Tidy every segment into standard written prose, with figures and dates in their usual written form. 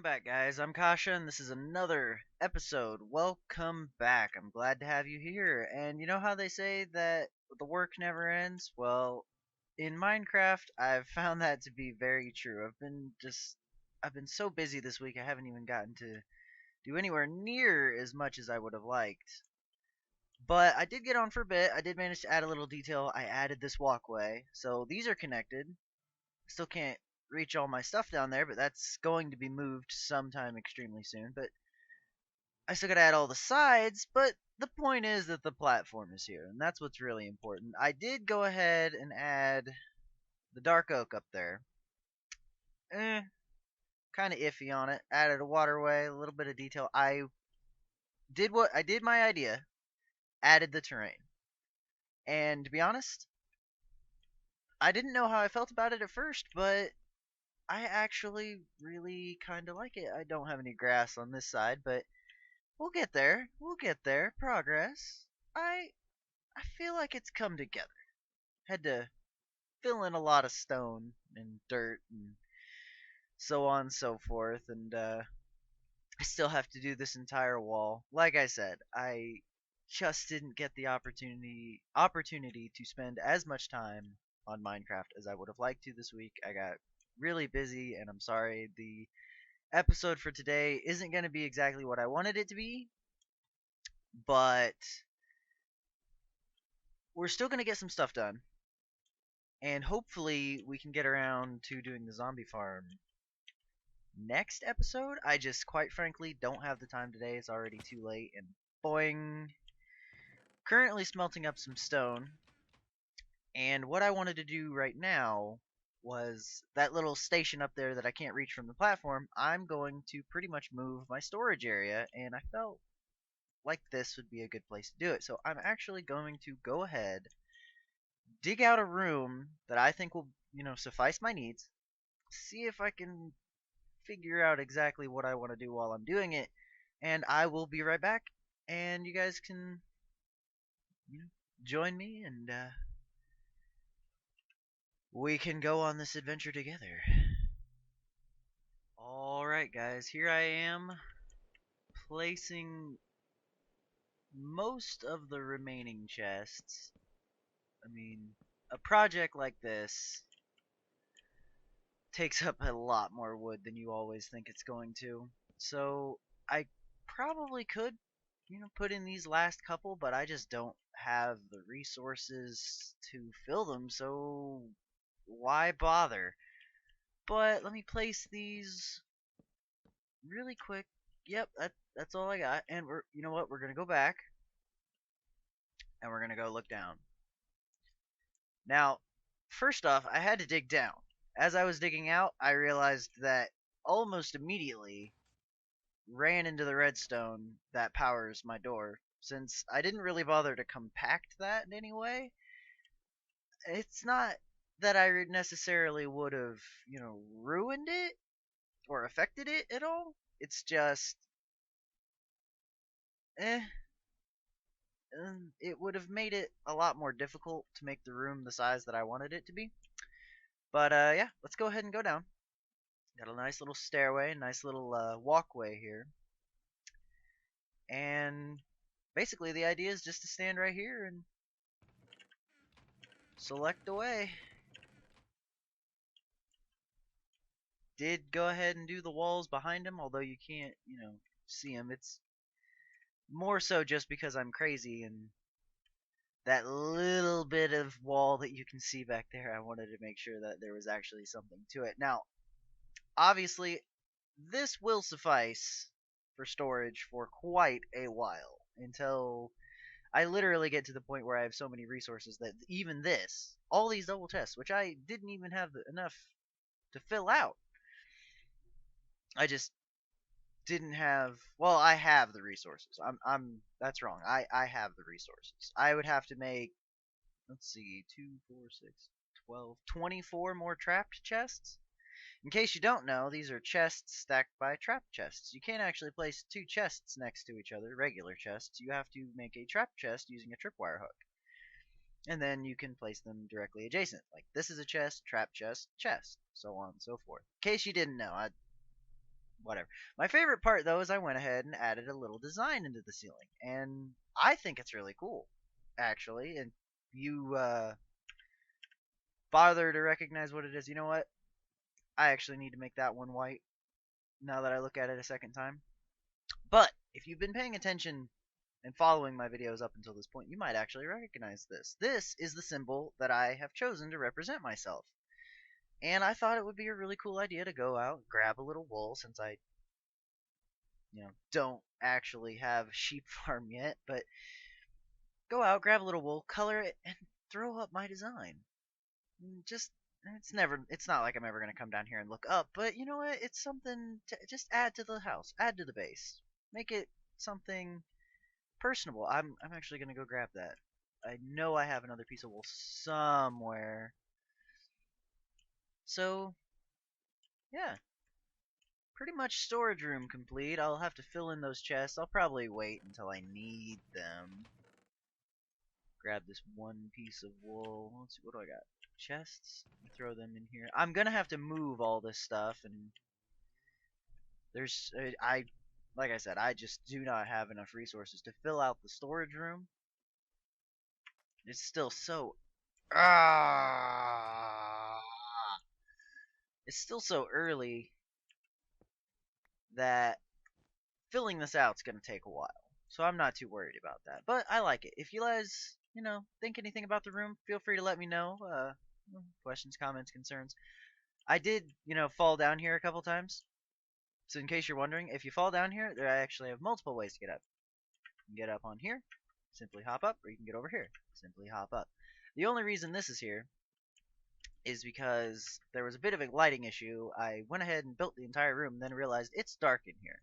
Welcome back, guys. I'm Kasha, and this is another episode. Welcome back. I'm glad to have you here. And you know how they say that the work never ends? Well, in Minecraft, I've found that to be very true. I've been so busy this week, I haven't even gotten to do anywhere near as much as I would have liked. But I did get on for a bit. I did manage to add a little detail. I added this walkway, so these are connected. Still can't reach all my stuff down there, but that's going to be moved sometime extremely soon. But I still gotta add all the sides, but the point is that the platform is here, and that's what's really important. I did go ahead and add the dark oak up there. Kind of iffy on it. Added a waterway, a little bit of detail. I did my idea, added the terrain. And to be honest, I didn't know how I felt about it at first, but I actually really kind of like it. I don't have any grass on this side, but we'll get there. We'll get there. Progress. I feel like it's come together. Had to fill in a lot of stone and dirt and so on and so forth, and I still have to do this entire wall. Like I said, I just didn't get the opportunity to spend as much time on Minecraft as I would have liked to this week. I got really busy, and I'm sorry. The episode for today isn't going to be exactly what I wanted it to be, but we're still going to get some stuff done. And hopefully we can get around to doing the zombie farm next episode. I just quite frankly don't have the time today. It's already too late and boing. Currently smelting up some stone. And what I wanted to do right now was that little station up there that I can't reach from the platform. I'm going to pretty much move my storage area, and I felt like this would be a good place to do it. So I'm actually going to go ahead, dig out a room that I think will, suffice my needs, see if I can figure out exactly what I want to do while I'm doing it, and I will be right back, and you guys can, join me, and we can go on this adventure together. Alright, guys, here I am placing most of the remaining chests. I mean, a project like this takes up a lot more wood than you always think it's going to. So I probably could, put in these last couple, but I just don't have the resources to fill them, so why bother? But let me place these really quick. Yep, that's all I got. And you know what? We're gonna go back and we're gonna go look down. Now, first off, I had to dig down. As I was digging out, I realized that almost immediately ran into the redstone that powers my door. Since I didn't really bother to compact that in any way, it's not that I necessarily would have, ruined it or affected it at all. It's just, eh, it would have made it a lot more difficult to make the room the size that I wanted it to be. But yeah, let's go ahead and go down. Got a nice little stairway, nice little walkway here. And basically the idea is just to stand right here and select away. Did go ahead and do the walls behind him, although you can't, see him. It's more so just because I'm crazy, and that little bit of wall that you can see back there, I wanted to make sure that there was actually something to it. Now, obviously, this will suffice for storage for quite a while, until I literally get to the point where I have so many resources that even this, all these double chests, which I didn't even have enough to fill out, I just didn't have. Well, I have the resources. That's wrong. I have the resources. I would have to make, let's see, 2 4 6 12 24 more trapped chests. In case you don't know, these are chests stacked by trap chests. You can't actually place two chests next to each other, regular chests. You have to make a trap chest using a tripwire hook. And then you can place them directly adjacent. Like, this is a chest, trap chest, chest, so on and so forth. In case you didn't know, whatever. My favorite part though is I went ahead and added a little design into the ceiling, and I think it's really cool, actually. And you bother to recognize what it is. You know what? I actually need to make that one white now that I look at it a second time. But if you've been paying attention and following my videos up until this point, you might actually recognize this. This is the symbol that I have chosen to represent myself. And I thought it would be a really cool idea to go out, grab a little wool, since I, don't actually have a sheep farm yet, but go out, grab a little wool, color it, and throw up my design. Just it's not like I'm ever gonna come down here and look up, but you know what? It's something to just add to the house, add to the base, make it something personable. I'm actually gonna go grab that. I know I have another piece of wool somewhere. So yeah, pretty much storage room complete. I'll have to fill in those chests. I'll probably wait until I need them. Grab this one piece of wool. Let's see, what do I got? Chests. Throw them in here. I'm gonna have to move all this stuff, and there's like I said, I just do not have enough resources to fill out the storage room. It's still so ah, it's still so early that filling this out is gonna take a while. So I'm not too worried about that. But I like it. If you guys, think anything about the room, feel free to let me know. Questions, comments, concerns. I did, fall down here a couple times. So in case you're wondering, if you fall down here, there I actually have multiple ways to get up. You can get up on here, simply hop up, or you can get over here, simply hop up. The only reason this is here is because there was a bit of a lighting issue. I went ahead and built the entire room, then realized it's dark in here.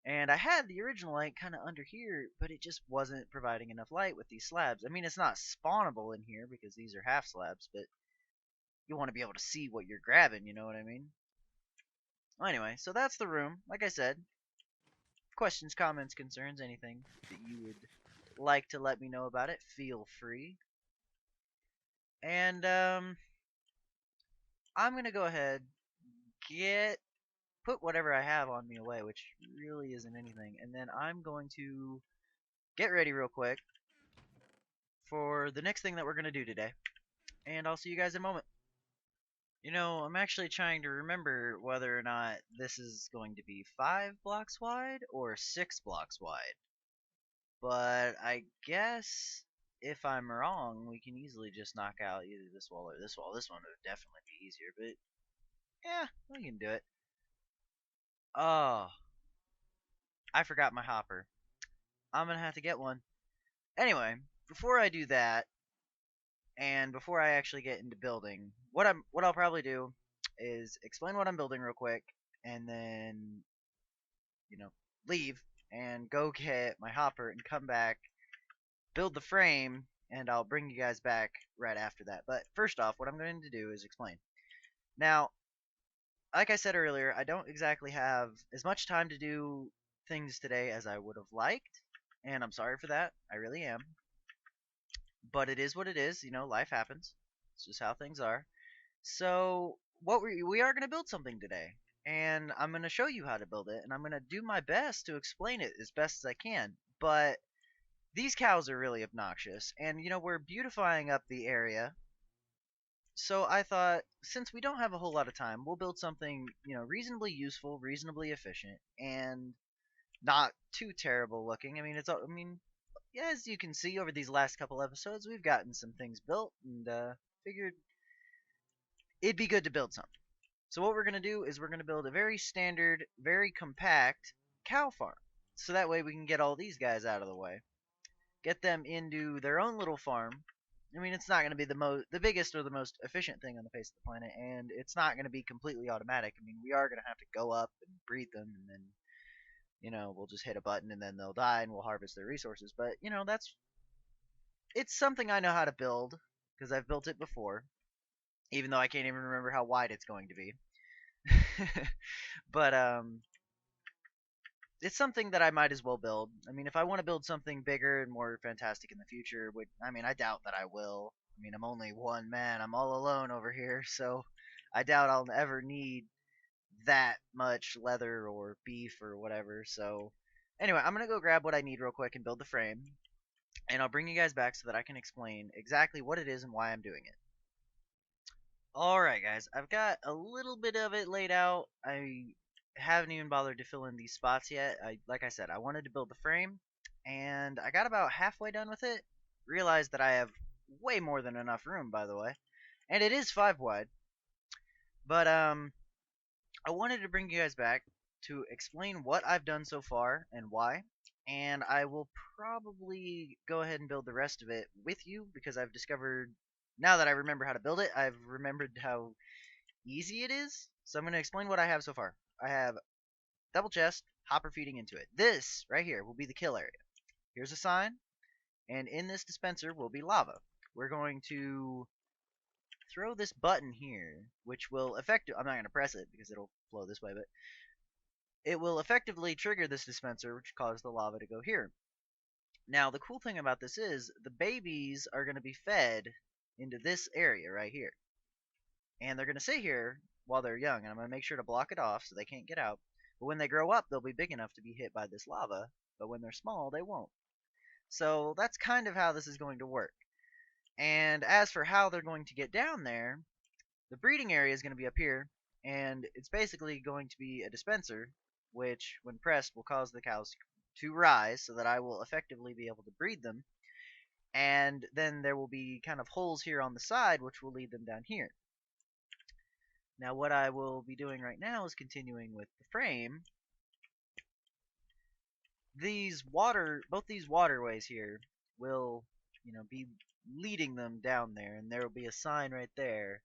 And I had the original light kind of under here, but it just wasn't providing enough light with these slabs. I mean, it's not spawnable in here because these are half slabs, but you want to be able to see what you're grabbing, you know what I mean? Well, anyway, so that's the room. Like I said, questions, comments, concerns, anything that you would like to let me know about it, feel free. And I'm gonna go ahead, put whatever I have on me away, which really isn't anything, and then I'm going to get ready real quick for the next thing that we're gonna do today. And I'll see you guys in a moment. I'm actually trying to remember whether or not this is going to be 5 blocks wide or 6 blocks wide. But I guess if I'm wrong, we can easily just knock out either this wall or this wall. This one would definitely be easier, but yeah, we can do it. Oh, I forgot my hopper. I'm gonna have to get one. Anyway, before I do that, and before I actually get into building, what I'll probably do is explain what I'm building real quick, and then leave and go get my hopper and come back, build the frame, and I'll bring you guys back right after that. But first off, what I'm going to do is explain. Now, like I said earlier, I don't exactly have as much time to do things today as I would have liked, and I'm sorry for that. I really am. But it is what it is. Life happens. It's just how things are. So, what we are going to build something today, and I'm going to show you how to build it, and I'm going to do my best to explain it as best as I can. But these cows are really obnoxious, and we're beautifying up the area. So I thought, since we don't have a whole lot of time, we'll build something, reasonably useful, reasonably efficient, and not too terrible looking. As you can see over these last couple episodes, we've gotten some things built, and figured it'd be good to build something. So what we're going to do is we're going to build a very standard, very compact cow farm. So that way we can get all these guys out of the way. Get them into their own little farm. It's not going to be the biggest or the most efficient thing on the face of the planet, and it's not going to be completely automatic. We are going to have to go up and breed them, and then, we'll just hit a button, and then they'll die, and we'll harvest their resources. But, it's something I know how to build, because I've built it before, even though I can't even remember how wide it's going to be. But, it's something that I might as well build. If I want to build something bigger and more fantastic in the future, I doubt that I will. I'm only one man. I'm all alone over here, so I doubt I'll ever need that much leather or beef or whatever. So anyway, I'm gonna go grab what I need real quick and build the frame, and I'll bring you guys back so that I can explain exactly what it is and why I'm doing it. Alright guys, I've got a little bit of it laid out. I haven't even bothered to fill in these spots yet. Like I said, I wanted to build the frame, and I got about halfway done with it. Realized that I have way more than enough room, by the way. And it is 5 wide. But I wanted to bring you guys back to explain what I've done so far and why. And I will probably go ahead and build the rest of it with you because I've discovered, now that I remember how to build it, I've remembered how easy it is. So I'm going to explain what I have so far. I have double chest, hopper feeding into it. This right here will be the kill area. Here's a sign, and in this dispenser will be lava. We're going to throw this button here, which will I'm not going to press it because it'll flow this way, but it will effectively trigger this dispenser, which causes the lava to go here. Now, the cool thing about this is the babies are going to be fed into this area right here. And they're going to sit here while they're young, and I'm going to make sure to block it off so they can't get out. But when they grow up, they'll be big enough to be hit by this lava, but when they're small, they won't. So that's kind of how this is going to work. And as for how they're going to get down there, the breeding area is going to be up here, and it's basically going to be a dispenser, which, when pressed, will cause the cows to rise so that I will effectively be able to breed them. And then there will be kind of holes here on the side, which will lead them down here. Now, what I will be doing right now is continuing with the frame. Both these waterways here will, be leading them down there, and there will be a sign right there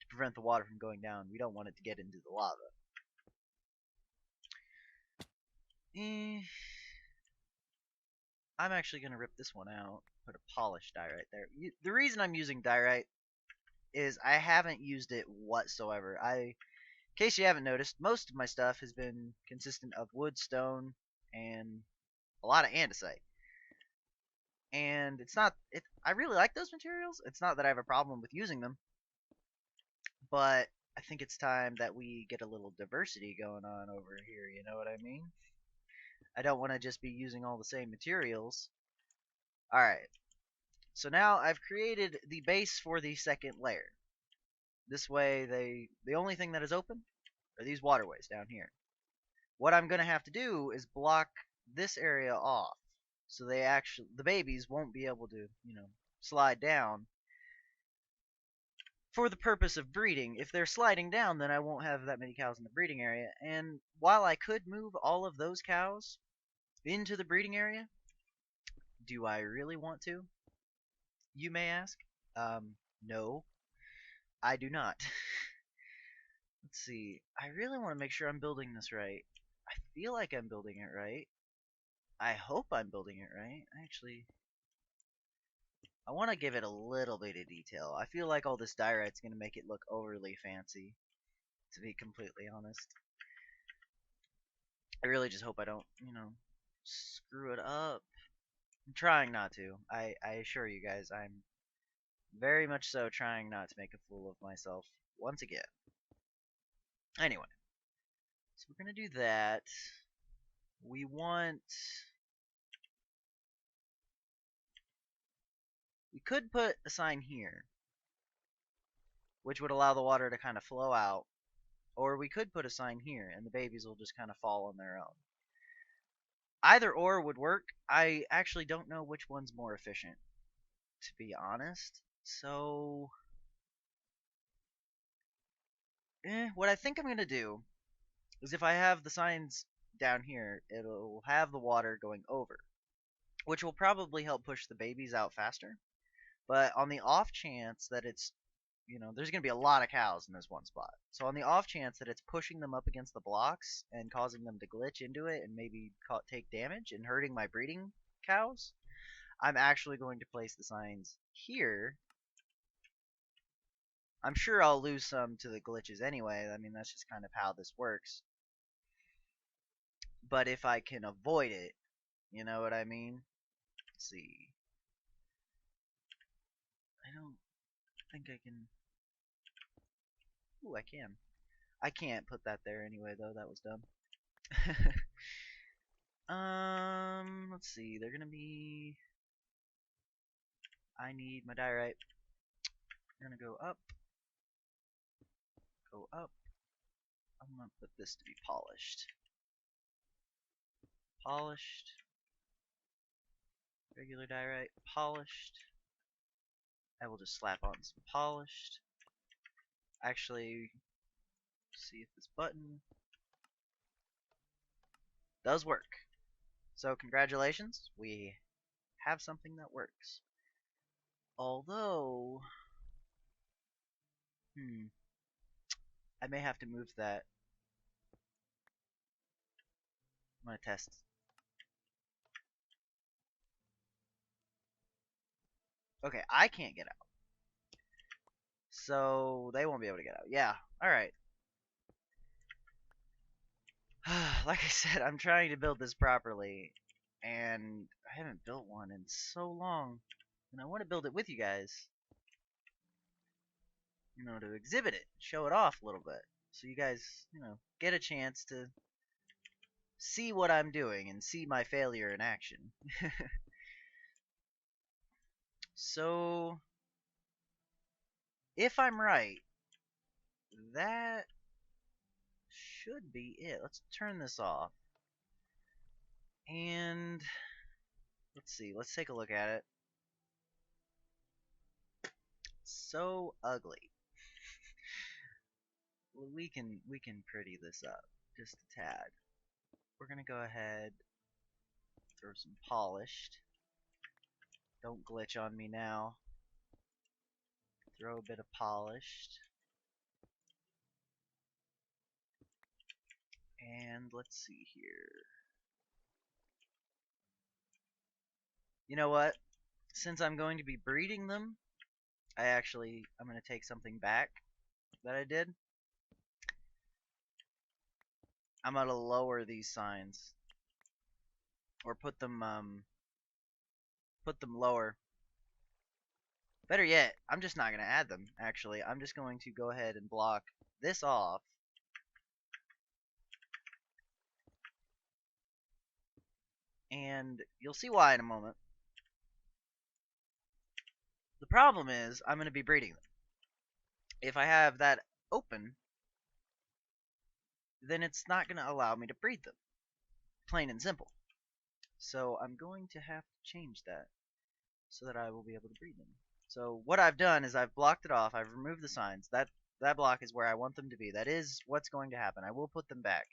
to prevent the water from going down. We don't want it to get into the lava. I'm actually going to rip this one out, put a polished diorite there. The reason I'm using diorite is I haven't used it whatsoever. In case you haven't noticed, most of my stuff has been consistent of wood, stone, and a lot of andesite. And I really like those materials. It's not that I have a problem with using them, but I think it's time that we get a little diversity going on over here, you know what I mean? I don't want to just be using all the same materials. Alright, so now I've created the base for the second layer. This way, the only thing that is open are these waterways down here. What I'm going to have to do is block this area off, so the babies won't be able to, slide down for the purpose of breeding. If they're sliding down, then I won't have that many cows in the breeding area. And while I could move all of those cows into the breeding area, do I really want to? You may ask. No, I do not. Let's see. I really want to make sure I'm building this right. I feel like I'm building it right. I hope I'm building it right. I want to give it a little bit of detail. I feel like all this diorite's going to make it look overly fancy, to be completely honest. I really just hope I don't, screw it up. I'm trying not to. I assure you guys, I'm very much so trying not to make a fool of myself once again. Anyway, so we're going to do that. We could put a sign here, which would allow the water to kind of flow out. Or we could put a sign here, and the babies will just kind of fall on their own. Either or would work. I actually don't know which one's more efficient, to be honest. So, what I think I'm going to do is if I have the signs down here, it'll have the water going over, which will probably help push the babies out faster. But on the off chance that it's, there's going to be a lot of cows in this one spot. So on the off chance that it's pushing them up against the blocks and causing them to glitch into it and maybe take damage and hurting my breeding cows, I'm actually going to place the signs here. I'm sure I'll lose some to the glitches anyway. I mean, that's just kind of how this works. But if I can avoid it, you know what I mean? Let's see. I don't think I can. Ooh, I can. I can't put that there anyway, though. That was dumb. Let's see. They're gonna be. I need my diorite. We're gonna go up, go up. I'm gonna put this to be polished. Polished. Regular diorite. Polished. I will just slap on some polished. Actually, see if this button does work. So congratulations, we have something that works. Although, I may have to move that. I'm gonna test. Okay, I can't get out. So they won't be able to get out. Yeah, alright. Like I said, I'm trying to build this properly. And I haven't built one in so long. And I want to build it with you guys. To exhibit it, show it off a little bit. So you guys, get a chance to see what I'm doing and see my failure in action. So, if I'm right, that should be it. Let's turn this off. And let's see. Let's take a look at it. So ugly. We can pretty this up just a tad. We're gonna go ahead, throw some polished. Don't glitch on me now. Throw a bit of polished. And let's see here. You know what? Since I'm going to be breeding them, I'm going to take something back that I did. I'm going to lower these signs. Or put them lower. Better yet, I'm just not going to add them, actually. I'm just going to go ahead and block this off. And you'll see why in a moment. The problem is, I'm going to be breeding them. If I have that open, then it's not going to allow me to breed them. Plain and simple. So I'm going to have to change that so that I will be able to breed them. So what I've done is I've blocked it off. I've removed the signs. That block is where I want them to be. That is what's going to happen. I will put them back.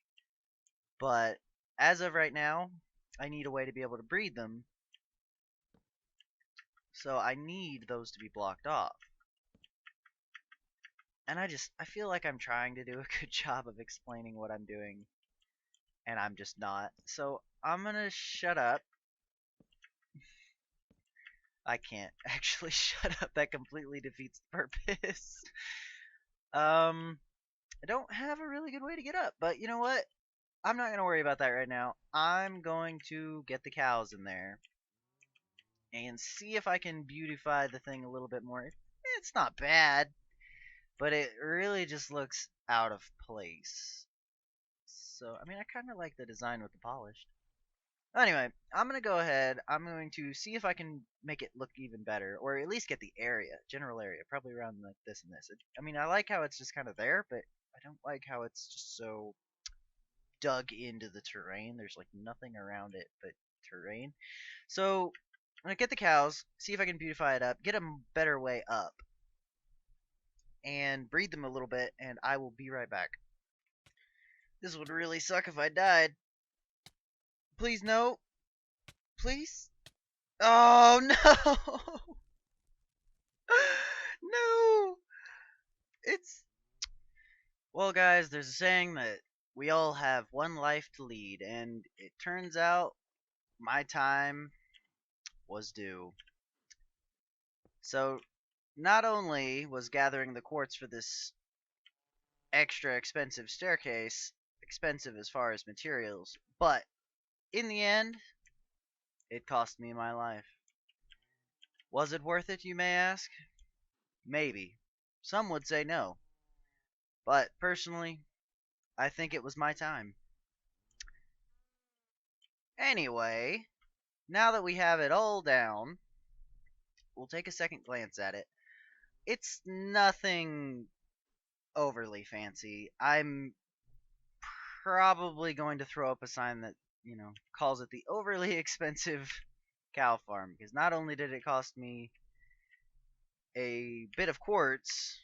But as of right now, I need a way to be able to breed them. So I need those to be blocked off. And I feel like I'm trying to do a good job of explaining what I'm doing. And I'm just not. So I'm going to shut up. I can't actually shut up. That completely defeats the purpose. I don't have a really good way to get up. But you know what? I'm not going to worry about that right now. I'm going to get the cows in there. And see if I can beautify the thing a little bit more. It's not bad. But it really just looks out of place. So, I mean, I kind of like the design with the polished. Anyway, I'm going to go ahead. I'm going to see if I can make it look even better. Or at least get the area, general area. Probably around like this and this. I mean, I like how it's just kind of there, but I don't like how it's just so dug into the terrain. There's like nothing around it but terrain. So, I'm going to get the cows, see if I can beautify it up, get a better way up, and breed them a little bit, and I will be right back. This would really suck if I died. Please, no. Please? Oh, no! No! It's... Well, guys, there's a saying that we all have one life to lead, and it turns out my time was due. So, not only was gathering the quartz for this extra expensive staircase expensive as far as materials, but in the end, it cost me my life. Was it worth it, you may ask? Maybe. Some would say no. But personally, I think it was my time. Anyway, now that we have it all down, we'll take a second glance at it. It's nothing overly fancy. I'm probably going to throw up a sign that, calls it the overly expensive cow farm, because not only did it cost me a bit of quartz,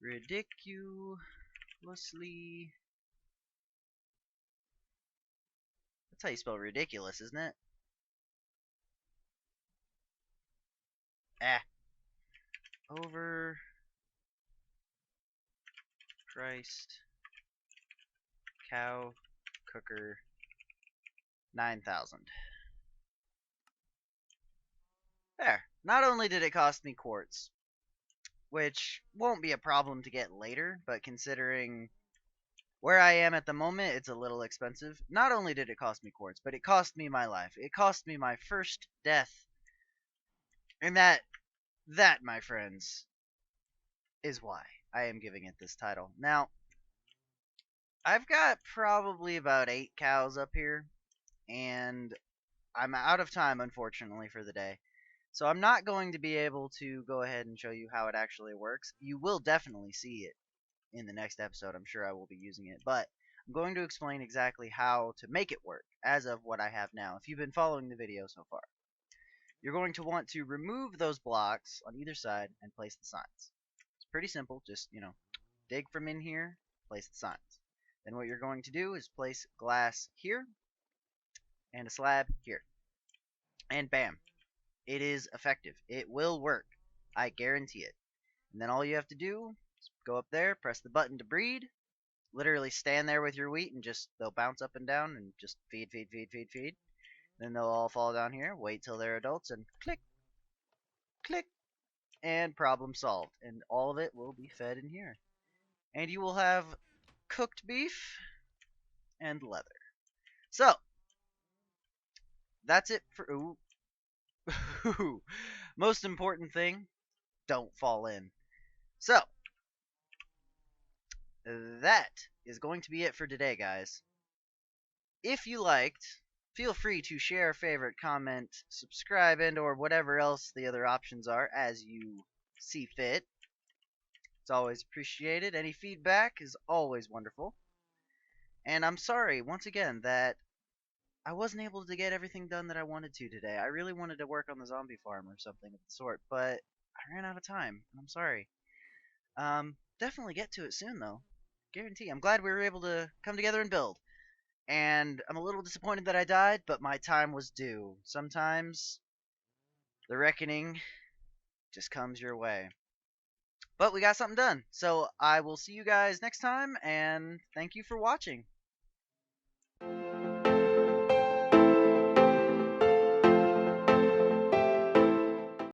ridiculously. That's how you spell ridiculous, isn't it? Ah, overpriced cow cooker 9,000. There. Not only did it cost me quartz, which won't be a problem to get later, but considering where I am at the moment, it's a little expensive. Not only did it cost me quartz, but it cost me my life. It cost me my first death. And that, my friends, is why I am giving it this title. Now, I've got probably about 8 cows up here, and I'm out of time, unfortunately, for the day. So I'm not going to be able to go ahead and show you how it actually works. You will definitely see it in the next episode. I'm sure I will be using it, but I'm going to explain exactly how to make it work as of what I have now. If you've been following the video so far, you're going to want to remove those blocks on either side and place the signs. It's pretty simple. Just, dig from in here, place the signs. Then what you're going to do is place glass here and a slab here. And bam, it is effective. It will work. I guarantee it. And then all you have to do is go up there, press the button to breed, literally stand there with your wheat and just they'll bounce up and down and just feed, feed, feed, feed, feed. Then they'll all fall down here, wait till they're adults, and click, click, and problem solved. And all of it will be fed in here. And you will have cooked beef and leather. So, that's it for. Ooh. Most important thing, don't fall in. So, that is going to be it for today, guys. If you liked, feel free to share, favorite, comment, subscribe, and or whatever else the other options are as you see fit. It's always appreciated. Any feedback is always wonderful. And I'm sorry, once again, that I wasn't able to get everything done that I wanted to today. I really wanted to work on the zombie farm or something of the sort, but I ran out of time. I'm sorry. Definitely get to it soon, though. Guarantee. I'm glad we were able to come together and build. And I'm a little disappointed that I died, but my time was due. Sometimes the reckoning just comes your way. But we got something done. So I will see you guys next time, and thank you for watching.